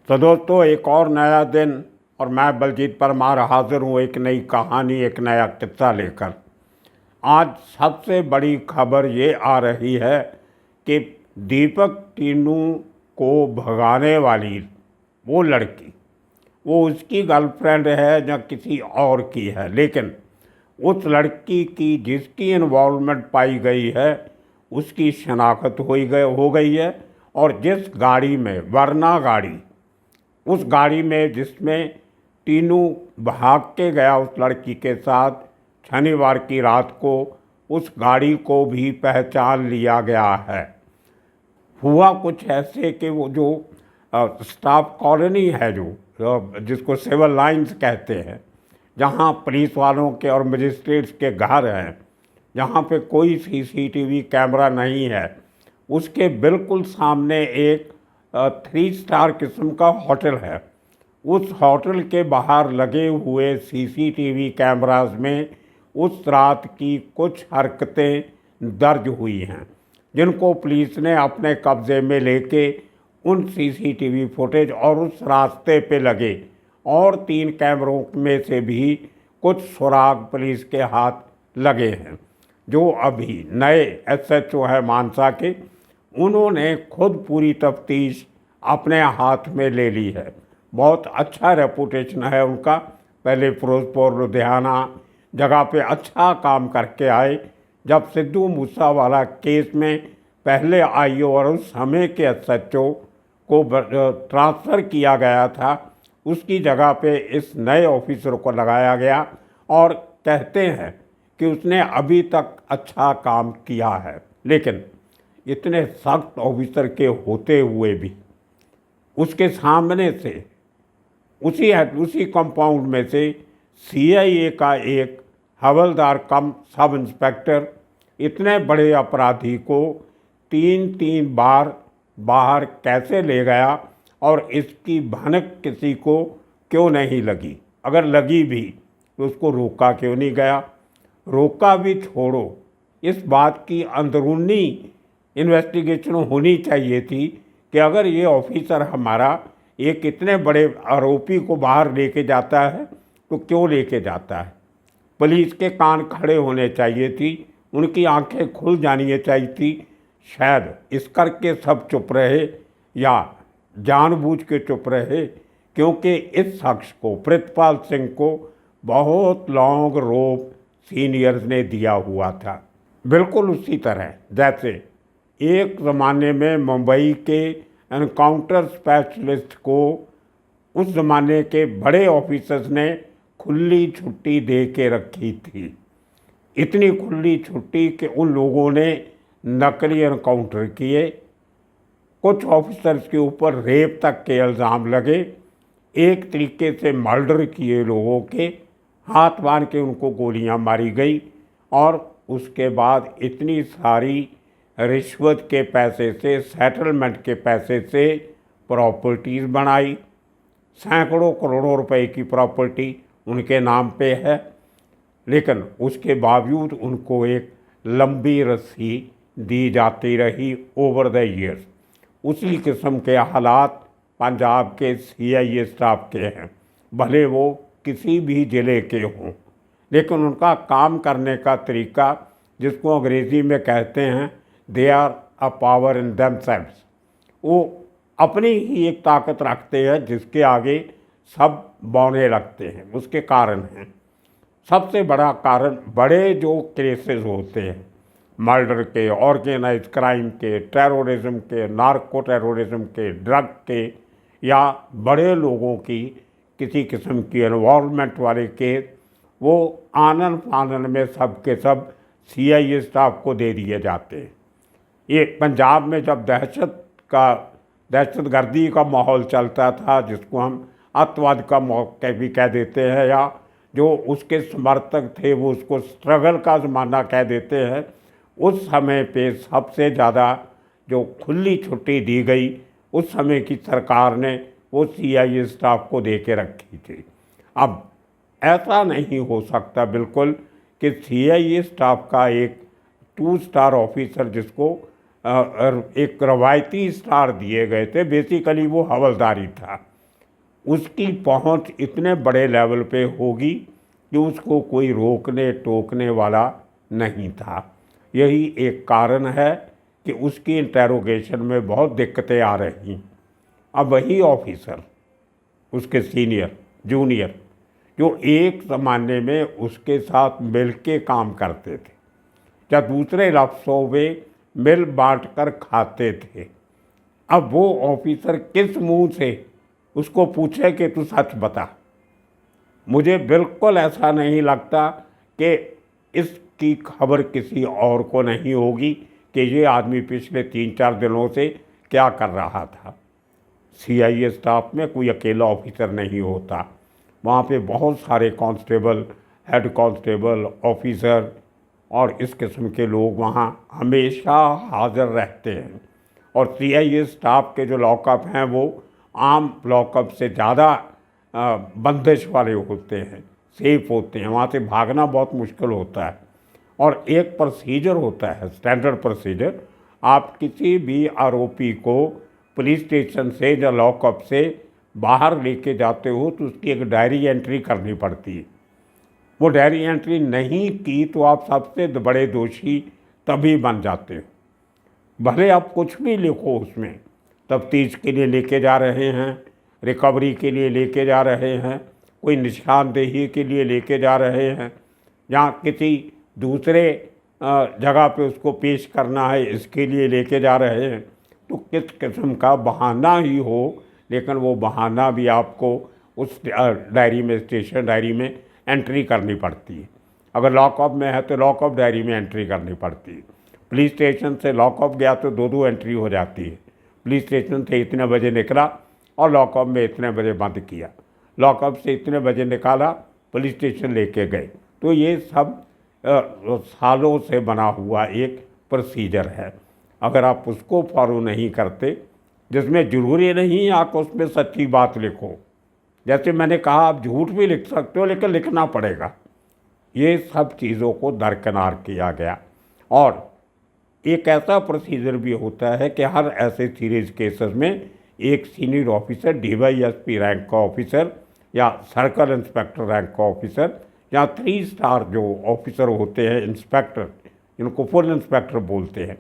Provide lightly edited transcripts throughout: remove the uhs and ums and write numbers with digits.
तो दोस्तों, एक और नया दिन और मैं बलजीत परमार हाजिर हूँ एक नई कहानी, एक नया किस्सा लेकर। आज सबसे बड़ी खबर ये आ रही है कि दीपक टीनू को भगाने वाली वो लड़की, वो उसकी गर्लफ्रेंड है या किसी और की है, लेकिन उस लड़की की जिसकी इन्वॉल्वमेंट पाई गई है उसकी शनाख्त हो गई है। और जिस गाड़ी में, वरना गाड़ी, उस गाड़ी में जिसमें टीनू भाग के गया उस लड़की के साथ शनिवार की रात को, उस गाड़ी को भी पहचान लिया गया है। हुआ कुछ ऐसे कि वो जो स्टाफ कॉलोनी है, जिसको सिविल लाइंस कहते हैं, जहाँ पुलिस वालों के और मजिस्ट्रेट्स के घर हैं, जहाँ पे कोई सीसीटीवी कैमरा नहीं है, उसके बिल्कुल सामने एक 3 स्टार किस्म का होटल है। उस होटल के बाहर लगे हुए सीसीटीवी कैमरास में उस रात की कुछ हरकतें दर्ज हुई हैं, जिनको पुलिस ने अपने कब्ज़े में लेके उन सीसीटीवी फुटेज और उस रास्ते पे लगे और 3 कैमरों में से भी कुछ सुराग पुलिस के हाथ लगे हैं। जो अभी नए एसएचओ है मानसा के, उन्होंने खुद पूरी तफ्तीश अपने हाथ में ले ली है। बहुत अच्छा रेपुटेशन है उनका, पहले फिरोजपुर लुधियाना जगह पे अच्छा काम करके आए। जब सिद्धू मूसावाला केस में पहले आईओ और उस समय के एसएचओ को ट्रांसफ़र किया गया था, उसकी जगह पे इस नए ऑफिसर को लगाया गया और कहते हैं कि उसने अभी तक अच्छा काम किया है। लेकिन इतने सख्त ऑफिसर के होते हुए भी उसके सामने से उसी कंपाउंड में से सीआईए का एक हवलदार कम सब इंस्पेक्टर इतने बड़े अपराधी को 3 बार बाहर कैसे ले गया और इसकी भनक किसी को क्यों नहीं लगी? अगर लगी भी तो उसको रोका क्यों नहीं गया? रोका भी छोड़ो, इस बात की अंदरूनी इन्वेस्टिगेशन होनी चाहिए थी कि अगर ये ऑफिसर हमारा एक इतने बड़े आरोपी को बाहर लेके जाता है तो क्यों लेके जाता है। पुलिस के कान खड़े होने चाहिए थी, उनकी आंखें खुल जानी चाहिए थी। शायद इस करके सब चुप रहे या जानबूझ के चुप रहे, क्योंकि इस शख्स को, प्रितपाल सिंह को, बहुत लॉन्ग रोप सीनियर्स ने दिया हुआ था। बिल्कुल उसी तरह जैसे एक ज़माने में मुंबई के एनकाउंटर स्पेशलिस्ट को उस ज़माने के बड़े ऑफिसर्स ने खुली छुट्टी दे के रखी थी। इतनी खुली छुट्टी कि उन लोगों ने नकली एनकाउंटर किए, कुछ ऑफिसर्स के ऊपर रेप तक के इल्ज़ाम लगे, एक तरीके से मर्डर किए लोगों के, हाथ बांध के उनको गोलियां मारी गई और उसके बाद इतनी सारी रिश्वत के पैसे से, सेटलमेंट के पैसे से प्रॉपर्टीज़ बनाई। सैकड़ों करोड़ों रुपए की प्रॉपर्टी उनके नाम पे है, लेकिन उसके बावजूद उनको एक लंबी रस्सी दी जाती रही ओवर द ईयर्स। उसी किस्म के हालात पंजाब के सीआईए स्टाफ के हैं, भले वो किसी भी ज़िले के हों, लेकिन उनका काम करने का तरीका, जिसको अंग्रेज़ी में कहते हैं they are a power in themselves, वो अपनी ही एक ताकत रखते हैं जिसके आगे सब बौने लगते हैं। उसके कारण हैं, सबसे बड़ा कारण बड़े जो केसेस होते हैं, मर्डर के, ऑर्गेनाइज क्राइम के, टेररिज्म के, नार्को टेररिज्म के, ड्रग के, या बड़े लोगों की किसी किस्म की इन्वॉल्वमेंट वाले केस, वो आनन फानन में सब के सब सीआईए स्टाफ को दे दिए जाते हैं। ये पंजाब में जब दहशतगर्दी का माहौल चलता था, जिसको हम अतवाद का मौका भी कह देते हैं, या जो उसके समर्थक थे वो उसको स्ट्रगल का ज़माना कह देते हैं, उस समय पे सबसे ज़्यादा जो खुली छुट्टी दी गई उस समय की सरकार ने वो सीआईए स्टाफ को दे के रखी थी। अब ऐसा नहीं हो सकता बिल्कुल कि सीआईए स्टाफ का एक 2 स्टार ऑफिसर, जिसको एक रवायती स्टार दिए गए थे, बेसिकली वो हवलदारी था, उसकी पहुंच इतने बड़े लेवल पे होगी कि उसको कोई रोकने टोकने वाला नहीं था। यही एक कारण है कि उसकी इंटेरोगेशन में बहुत दिक्कतें आ रही। अब वही ऑफिसर, उसके सीनियर जूनियर, जो एक ज़माने में उसके साथ मिल के काम करते थे या दूसरे लफ्ज़ों में मिल बांट कर खाते थे, अब वो ऑफिसर किस मुंह से उसको पूछे कि तू सच बता। मुझे बिल्कुल ऐसा नहीं लगता कि इसकी खबर किसी और को नहीं होगी कि ये आदमी पिछले 3-4 दिनों से क्या कर रहा था। CIA स्टाफ में कोई अकेला ऑफिसर नहीं होता, वहाँ पे बहुत सारे कांस्टेबल, हेड कांस्टेबल, ऑफिसर और इस किस्म के लोग वहाँ हमेशा हाज़िर रहते हैं। और CIA स्टाफ के जो लॉकअप हैं वो आम लॉकअप से ज़्यादा बंदिश वाले होते हैं, सेफ होते हैं, वहाँ से भागना बहुत मुश्किल होता है। और एक प्रोसीजर होता है, स्टैंडर्ड प्रोसीजर, आप किसी भी आरोपी को पुलिस स्टेशन से या लॉकअप से बाहर लेके जाते हो तो उसकी एक डायरी एंट्री करनी पड़ती है। वो डायरी एंट्री नहीं की तो आप सबसे बड़े दोषी तभी बन जाते हो। भले आप कुछ भी लिखो उसमें, तफ्तीश के लिए लेके जा रहे हैं, रिकवरी के लिए लेके जा रहे हैं, कोई निशानदेही के लिए लेके जा रहे हैं, या किसी दूसरे जगह पे उसको पेश करना है इसके लिए लेके जा रहे हैं, तो किस किस्म का बहाना ही हो, लेकिन वो बहाना भी आपको उस डायरी में, स्टेशन डायरी में एंट्री करनी पड़ती है। अगर लॉकअप में है तो लॉकअप डायरी में एंट्री करनी पड़ती है। पुलिस स्टेशन से लॉकअप गया तो 2-2 एंट्री हो जाती है। पुलिस स्टेशन से इतने बजे निकला और लॉकअप में इतने बजे बंद किया, लॉकअप से इतने बजे निकाला, पुलिस स्टेशन लेके गए। तो ये सब सालों से बना हुआ एक प्रोसीजर है। अगर आप उसको फॉलो नहीं करते, जिसमें ज़रूरी नहीं आप उसमें सच्ची बात लिखो, जैसे मैंने कहा आप झूठ भी लिख सकते हो लेकिन लिखना पड़ेगा, ये सब चीज़ों को दरकिनार किया गया। और एक ऐसा प्रोसीजर भी होता है कि हर ऐसे सीरियस केसेस में एक सीनियर ऑफिसर, DYSP रैंक का ऑफिसर या सर्कल इंस्पेक्टर रैंक का ऑफिसर या 3 स्टार जो ऑफिसर होते हैं, इंस्पेक्टर, जिनको फुल इंस्पेक्टर बोलते हैं,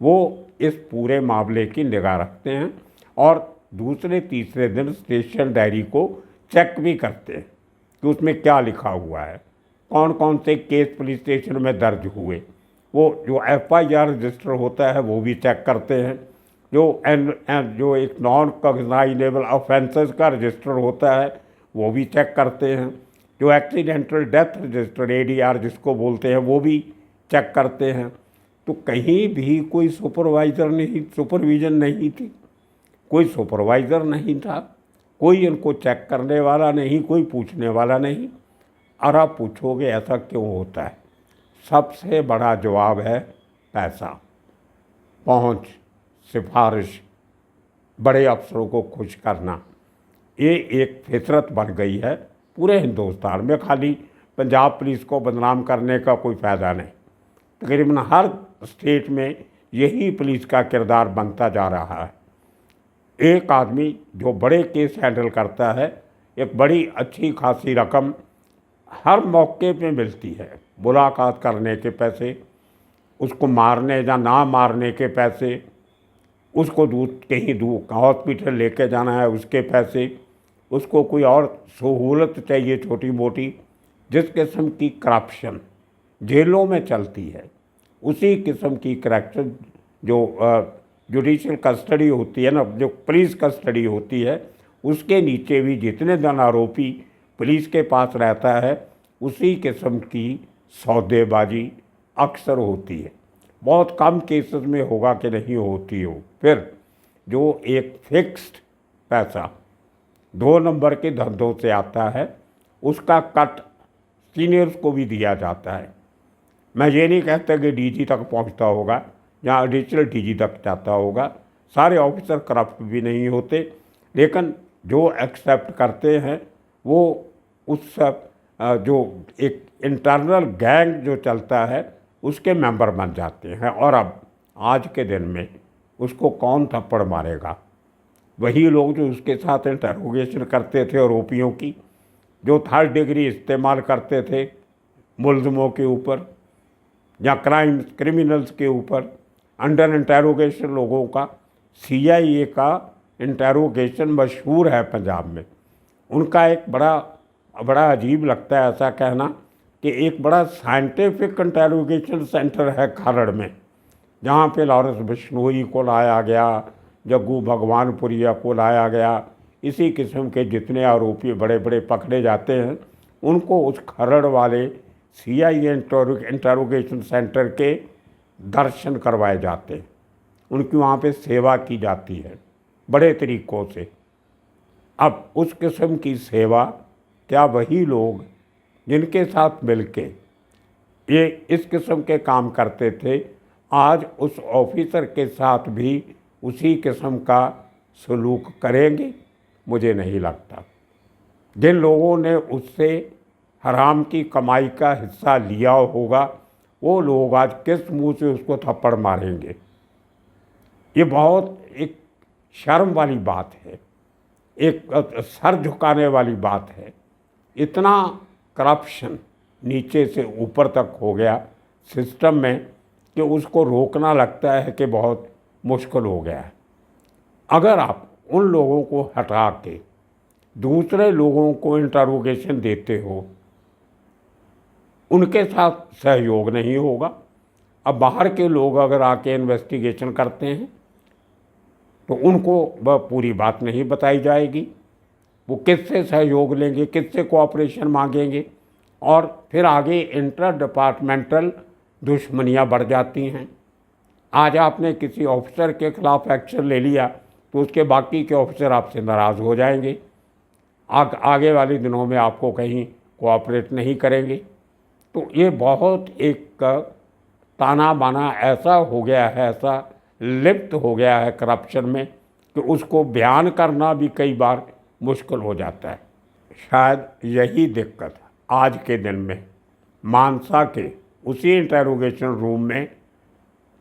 वो इस पूरे मामले की निगाह रखते हैं और दूसरे तीसरे दिन स्टेशन डायरी को चेक भी करते हैं कि उसमें क्या लिखा हुआ है, कौन कौन से केस पुलिस स्टेशन में दर्ज हुए। वो जो FIR रजिस्टर होता है वो भी चेक करते हैं, जो एक नॉन कॉग्नाइजेबल ऑफेंसेस का रजिस्टर होता है वो भी चेक करते हैं, जो एक्सीडेंटल डेथ रजिस्टर ADR जिसको बोलते हैं वो भी चेक करते हैं। तो कहीं भी कोई सुपरविज़न नहीं थी, कोई सुपरवाइज़र नहीं था, कोई इनको चेक करने वाला नहीं, कोई पूछने वाला नहीं। और आप पूछोगे ऐसा क्यों होता है? सबसे बड़ा जवाब है पैसा, पहुंच, सिफारिश, बड़े अफसरों को खुश करना। ये एक फितरत बन गई है पूरे हिंदुस्तान में। खाली पंजाब पुलिस को बदनाम करने का कोई फ़ायदा नहीं, तकरीबन हर स्टेट में यही पुलिस का किरदार बनता जा रहा है। एक आदमी जो बड़े केस हैंडल करता है, एक बड़ी अच्छी खासी रकम हर मौके पे मिलती है, मुलाकात करने के पैसे, उसको मारने या ना मारने के पैसे, उसको कहीं दूर हॉस्पिटल लेके जाना है उसके पैसे, उसको कोई और सहूलत चाहिए छोटी मोटी, जिस किस्म की करप्शन जेलों में चलती है उसी किस्म की करप्शन जो जुडिशल कस्टडी होती है ना, जो पुलिस कस्टडी होती है, उसके नीचे भी जितने दिन आरोपी पुलिस के पास रहता है उसी किस्म की सौदेबाजी अक्सर होती है। बहुत कम केसेस में होगा कि नहीं होती हो। फिर जो एक फिक्स्ड पैसा 2 नंबर के धंधों से आता है उसका कट सीनियर्स को भी दिया जाता है। मैं ये नहीं कहता कि DG तक पहुंचता होगा या एडिशनल DG तक जाता होगा, सारे ऑफिसर करप्ट भी नहीं होते, लेकिन जो एक्सेप्ट करते हैं वो उस जो एक इंटरनल गैंग जो चलता है उसके मेंबर बन जाते हैं। और अब आज के दिन में उसको कौन थप्पड़ मारेगा? वही लोग जो उसके साथ इंटरोगेशन करते थे आरोपियों की, जो थर्ड डिग्री इस्तेमाल करते थे मुलजमों के ऊपर या क्रिमिनल्स के ऊपर, अंडर इंटरोगेशन लोगों का। CIA का इंटरोगेशन मशहूर है पंजाब में। उनका एक बड़ा बड़ा अजीब लगता है ऐसा कहना कि एक बड़ा साइंटिफिक इंटरोगेशन सेंटर है खरड़ में, जहाँ पे लॉरेंस बिश्नोई को लाया गया, जग्गू भगवानपुरिया को लाया गया, इसी किस्म के जितने आरोपी बड़े बड़े पकड़े जाते हैं उनको उस खरड़ वाले CIA इंटरोगेशन सेंटर के दर्शन करवाए जाते हैं। उनकी वहाँ पे सेवा की जाती है बड़े तरीक़ों से। अब उस किस्म की सेवा क्या वही लोग जिनके साथ मिलके ये इस किस्म के काम करते थे, आज उस ऑफिसर के साथ भी उसी किस्म का सलूक करेंगे? मुझे नहीं लगता। जिन लोगों ने उससे हराम की कमाई का हिस्सा लिया होगा वो लोग आज किस मुंह से उसको थप्पड़ मारेंगे? ये बहुत एक शर्म वाली बात है, एक सर झुकाने वाली बात है। इतना करप्शन नीचे से ऊपर तक हो गया सिस्टम में कि उसको रोकना लगता है कि बहुत मुश्किल हो गया है। अगर आप उन लोगों को हटा के दूसरे लोगों को इंटरोगेशन देते हो, उनके साथ सहयोग नहीं होगा। अब बाहर के लोग अगर आके इन्वेस्टिगेशन करते हैं तो उनको वह पूरी बात नहीं बताई जाएगी, वो किससे सहयोग लेंगे, किससे कोऑपरेशन मांगेंगे, और फिर आगे इंटर डिपार्टमेंटल दुश्मनियां बढ़ जाती हैं। आज आपने किसी ऑफिसर के खिलाफ एक्शन ले लिया तो उसके बाकी के ऑफिसर आपसे नाराज़ हो जाएंगे, आगे वाले दिनों में आपको कहीं कोऑपरेट नहीं करेंगे। तो ये बहुत एक ताना बाना ऐसा हो गया है, ऐसा लिप्त हो गया है करप्शन में कि उसको बयान करना भी कई बार मुश्किल हो जाता है। शायद यही दिक्कत आज के दिन में मानसा के उसी इंटरोगेशन रूम में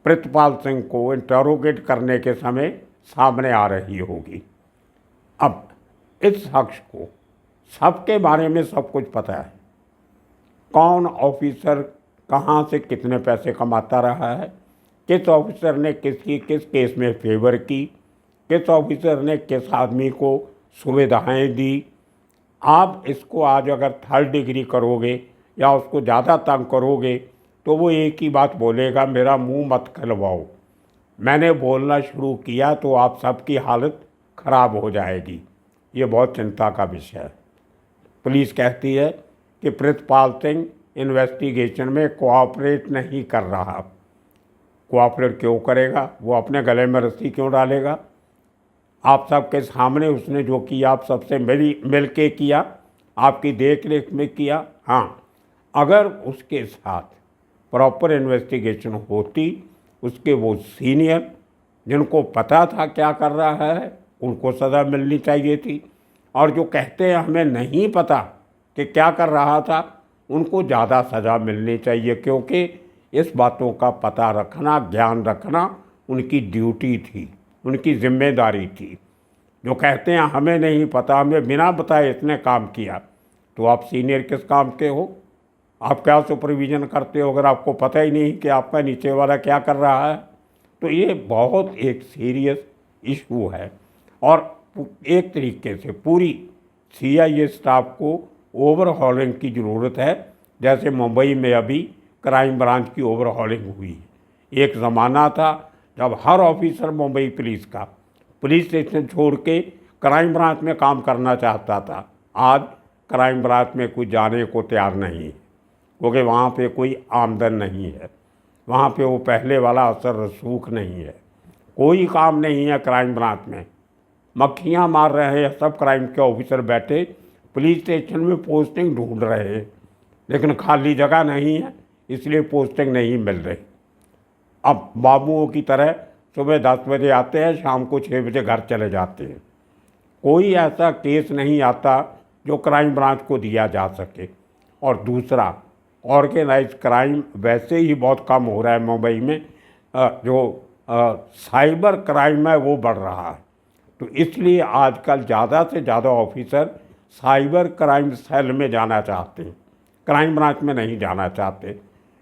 प्रितपाल सिंह को इंटरोगेट करने के समय सामने आ रही होगी। अब इस शख्स को सबके बारे में सब कुछ पता है, कौन ऑफिसर कहाँ से कितने पैसे कमाता रहा है, किस ऑफिसर ने किसकी किस केस में फेवर की, किस ऑफिसर ने किस आदमी को सुविधाएं दी। आप इसको आज अगर थर्ड डिग्री करोगे या उसको ज़्यादा तंग करोगे तो वो एक ही बात बोलेगा, मेरा मुंह मत खलवाओ। मैंने बोलना शुरू किया तो आप सबकी हालत ख़राब हो जाएगी। ये बहुत चिंता का विषय है। पुलिस कहती है कि प्रितपाल सिंह इन्वेस्टिगेशन में कोऑपरेट नहीं कर रहा। कोऑपरेट क्यों करेगा? वो अपने गले में रस्सी क्यों डालेगा? आप सबके सामने उसने जो किया, आप सबसे मिल के किया, आपकी देख रेख में किया। हाँ, अगर उसके साथ प्रॉपर इन्वेस्टिगेशन होती, उसके वो सीनियर जिनको पता था क्या कर रहा है उनको सज़ा मिलनी चाहिए थी, और जो कहते हैं हमें नहीं पता कि क्या कर रहा था उनको ज़्यादा सज़ा मिलनी चाहिए, क्योंकि इस बातों का पता रखना, ज्ञान रखना उनकी ड्यूटी थी, उनकी जिम्मेदारी थी। जो कहते हैं हमें नहीं पता, हमें बिना बताए इसने काम किया, तो आप सीनियर किस काम के हो? आप क्या सुपरविज़न करते हो अगर आपको पता ही नहीं कि आपका नीचे वाला क्या कर रहा है? तो ये बहुत एक सीरियस इशू है, और एक तरीके से पूरी CIA स्टाफ को ओवरहॉलिंग की ज़रूरत है, जैसे मुंबई में अभी क्राइम ब्रांच की ओवरहॉलिंग हुई। एक ज़माना था जब हर ऑफिसर मुंबई पुलिस का पुलिस स्टेशन छोड़ के क्राइम ब्रांच में काम करना चाहता था। आज क्राइम ब्रांच में कोई जाने को तैयार नहीं है, क्योंकि वहाँ पे कोई आमदन नहीं है, वहाँ पे वो पहले वाला असर रसूख नहीं है, कोई काम नहीं है क्राइम ब्रांच में। मक्खियाँ मार रहे हैं सब क्राइम के ऑफिसर बैठे पुलिस स्टेशन में पोस्टिंग ढूंढ रहे हैं, लेकिन खाली जगह नहीं है इसलिए पोस्टिंग नहीं मिल रही। अब बाबुओं की तरह सुबह 10 बजे आते हैं, शाम को 6 बजे घर चले जाते हैं। कोई ऐसा केस नहीं आता जो क्राइम ब्रांच को दिया जा सके। और दूसरा, ऑर्गेनाइज क्राइम वैसे ही बहुत कम हो रहा है मुंबई में, जो साइबर क्राइम है वो बढ़ रहा है। तो इसलिए आजकल ज़्यादा से ज़्यादा ऑफिसर साइबर क्राइम सेल में जाना चाहते हैं, क्राइम ब्रांच में नहीं जाना चाहते।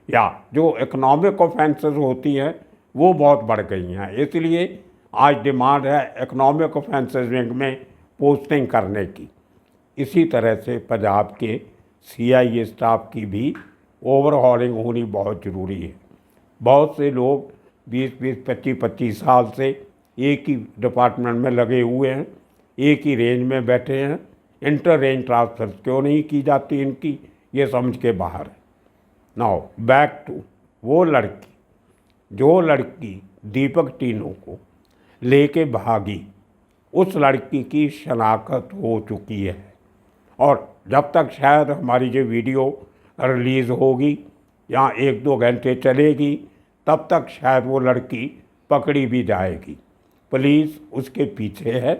या जो इकोनॉमिक ऑफेंसेस होती हैं वो बहुत बढ़ गई हैं, इसलिए आज डिमांड है इकोनॉमिक ऑफेंसेस विंग में पोस्टिंग करने की। इसी तरह से पंजाब के CI स्टाफ की भी ओवरहॉलिंग होनी बहुत ज़रूरी है। बहुत से लोग 20-20, 25-25 साल से एक ही डिपार्टमेंट में लगे हुए हैं, एक ही रेंज में बैठे हैं। इंटर रेंज ट्रांसफ़र क्यों नहीं की जाती इनकी, ये समझ के बाहर है। नाउ बैक टू वो लड़की, जो लड़की दीपक टीनू को लेके भागी, उस लड़की की शनाख्त हो चुकी है और जब तक शायद हमारी ये वीडियो रिलीज़ होगी या 1-2 घंटे चलेगी, तब तक शायद वो लड़की पकड़ी भी जाएगी। पुलिस उसके पीछे है,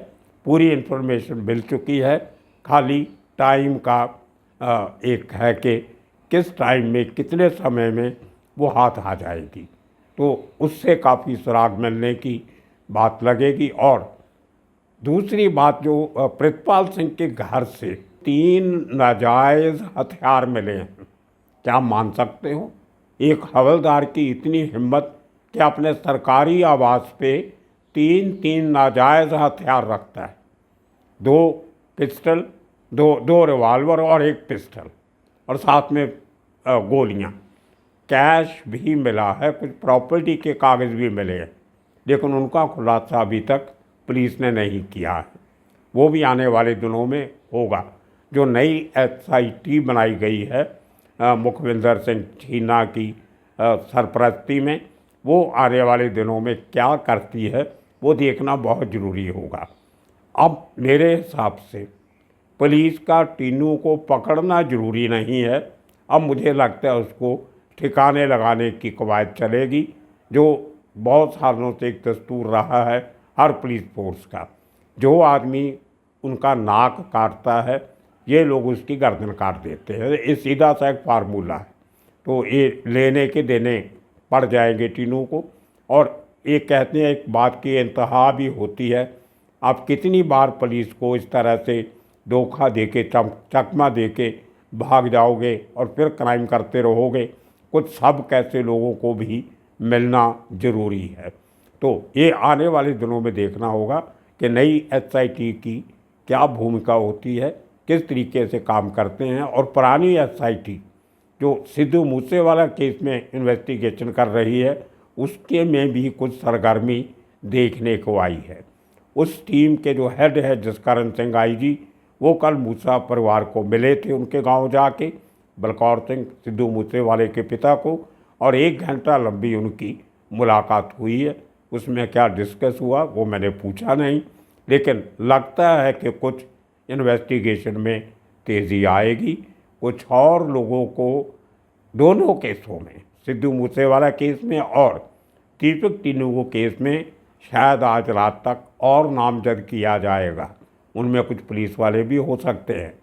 पूरी इन्फॉर्मेशन मिल चुकी है, खाली टाइम का एक है कि किस टाइम में, कितने समय में वो हाथ आ जाएगी। तो उससे काफ़ी सुराग मिलने की बात लगेगी। और दूसरी बात, जो प्रितपाल सिंह के घर से 3 नाजायज़ हथियार मिले हैं, क्या मान सकते हो? एक हवलदार की इतनी हिम्मत कि अपने सरकारी आवास पे 3 नाजायज़ हथियार रखता है, 2 पिस्टल, 2 रिवाल्वर और 1 पिस्टल, और साथ में गोलियां। कैश भी मिला है, कुछ प्रॉपर्टी के कागज़ भी मिले हैं, लेकिन उनका खुलासा अभी तक पुलिस ने नहीं किया है। वो भी आने वाले दिनों में होगा। जो नई SIT बनाई गई है मुखविंदर सिंह छीना की सरपरस्ती में, वो आने वाले दिनों में क्या करती है वो देखना बहुत ज़रूरी होगा। अब मेरे हिसाब से पुलिस का टीनू को पकड़ना ज़रूरी नहीं है, अब मुझे लगता है उसको ठिकाने लगाने की कवायद चलेगी, जो बहुत सालों से एक दस्तूर रहा है हर पुलिस फोर्स का। जो आदमी उनका नाक काटता है, ये लोग उसकी गर्दन काट देते हैं। ये सीधा सा एक फार्मूला है। तो ये लेने के देने पड़ जाएंगे टीनू को। और ये कहते हैं एक बात की इंतहा भी होती है। आप कितनी बार पुलिस को इस तरह से धोखा दे के, चकमा दे के भाग जाओगे और फिर क्राइम करते रहोगे? कुछ सब कैसे लोगों को भी मिलना ज़रूरी है। तो ये आने वाले दिनों में देखना होगा कि नई SIT की क्या भूमिका होती है, किस तरीके से काम करते हैं। और पुरानी SIT जो सिद्धू मूसेवाला केस में इन्वेस्टिगेशन कर रही है, उसके में भी कुछ सरगर्मी देखने को आई है। उस टीम के जो हेड है जसकरण सिंह IG, वो कल मूसा परिवार को मिले थे उनके गांव जाके, बलकौर सिंह सिद्धू मूसेवाले के पिता को, और 1 घंटा लंबी उनकी मुलाकात हुई है। उसमें क्या डिस्कस हुआ वो मैंने पूछा नहीं, लेकिन लगता है कि कुछ इन्वेस्टिगेशन में तेज़ी आएगी। कुछ और लोगों को दोनों केसों में, सिद्धू मूसेवाला केस में और दीपक टीनू केस में, शायद आज रात तक और नामजद किया जाएगा। उनमें कुछ पुलिस वाले भी हो सकते हैं,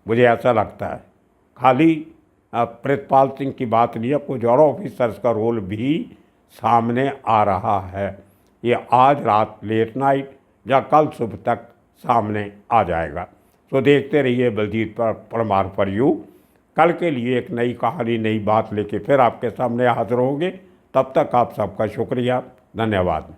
मुझे ऐसा लगता है। खाली प्रितपाल सिंह की बात नहीं है, कुछ और ऑफिसर्स का रोल भी सामने आ रहा है। ये आज रात लेट नाइट या कल सुबह तक सामने आ जाएगा। तो देखते रहिए बलजीत परमार पर यू। कल के लिए एक नई कहानी, नई बात लेके फिर आपके सामने हाजिर होंगे। तब तक आप सबका शुक्रिया, धन्यवाद।